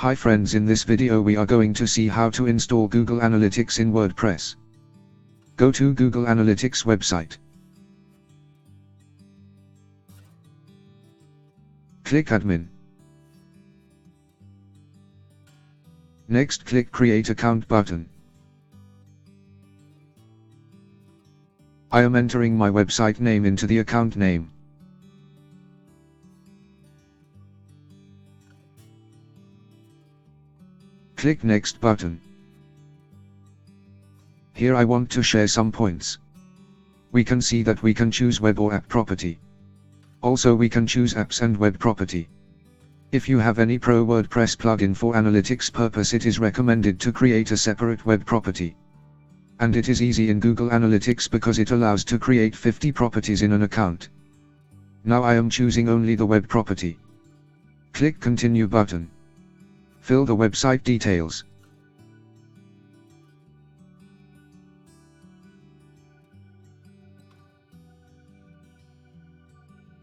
Hi friends, in this video we are going to see how to install Google Analytics in WordPress. Go to Google Analytics website. Click Admin. Next click Create Account button. I am entering my website name into the account name. Click Next button. Here I want to share some points. We can see that we can choose web or app property. Also we can choose apps and web property. If you have any pro WordPress plugin for analytics purpose, it is recommended to create a separate web property. And it is easy in Google Analytics because it allows to create 50 properties in an account. Now I am choosing only the web property. Click Continue button. Fill the website details.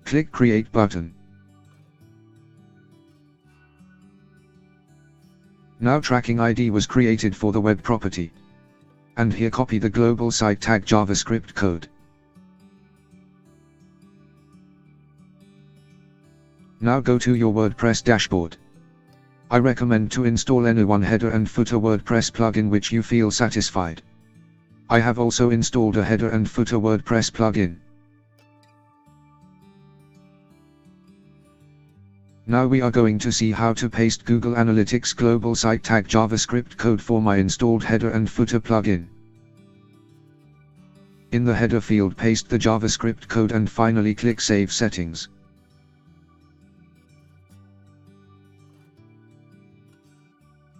Click Create button. Now tracking ID was created for the web property. And here copy the global site tag JavaScript code. Now go to your WordPress dashboard. I recommend to install any one header and footer WordPress plugin which you feel satisfied. I have also installed a header and footer WordPress plugin. Now we are going to see how to paste Google Analytics global site tag JavaScript code for my installed header and footer plugin. In the header field paste the JavaScript code and finally click Save Settings.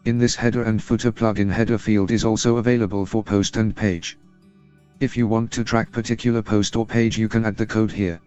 In this header and footer plugin, header field is also available for post and page. If you want to track particular post or page, you can add the code here.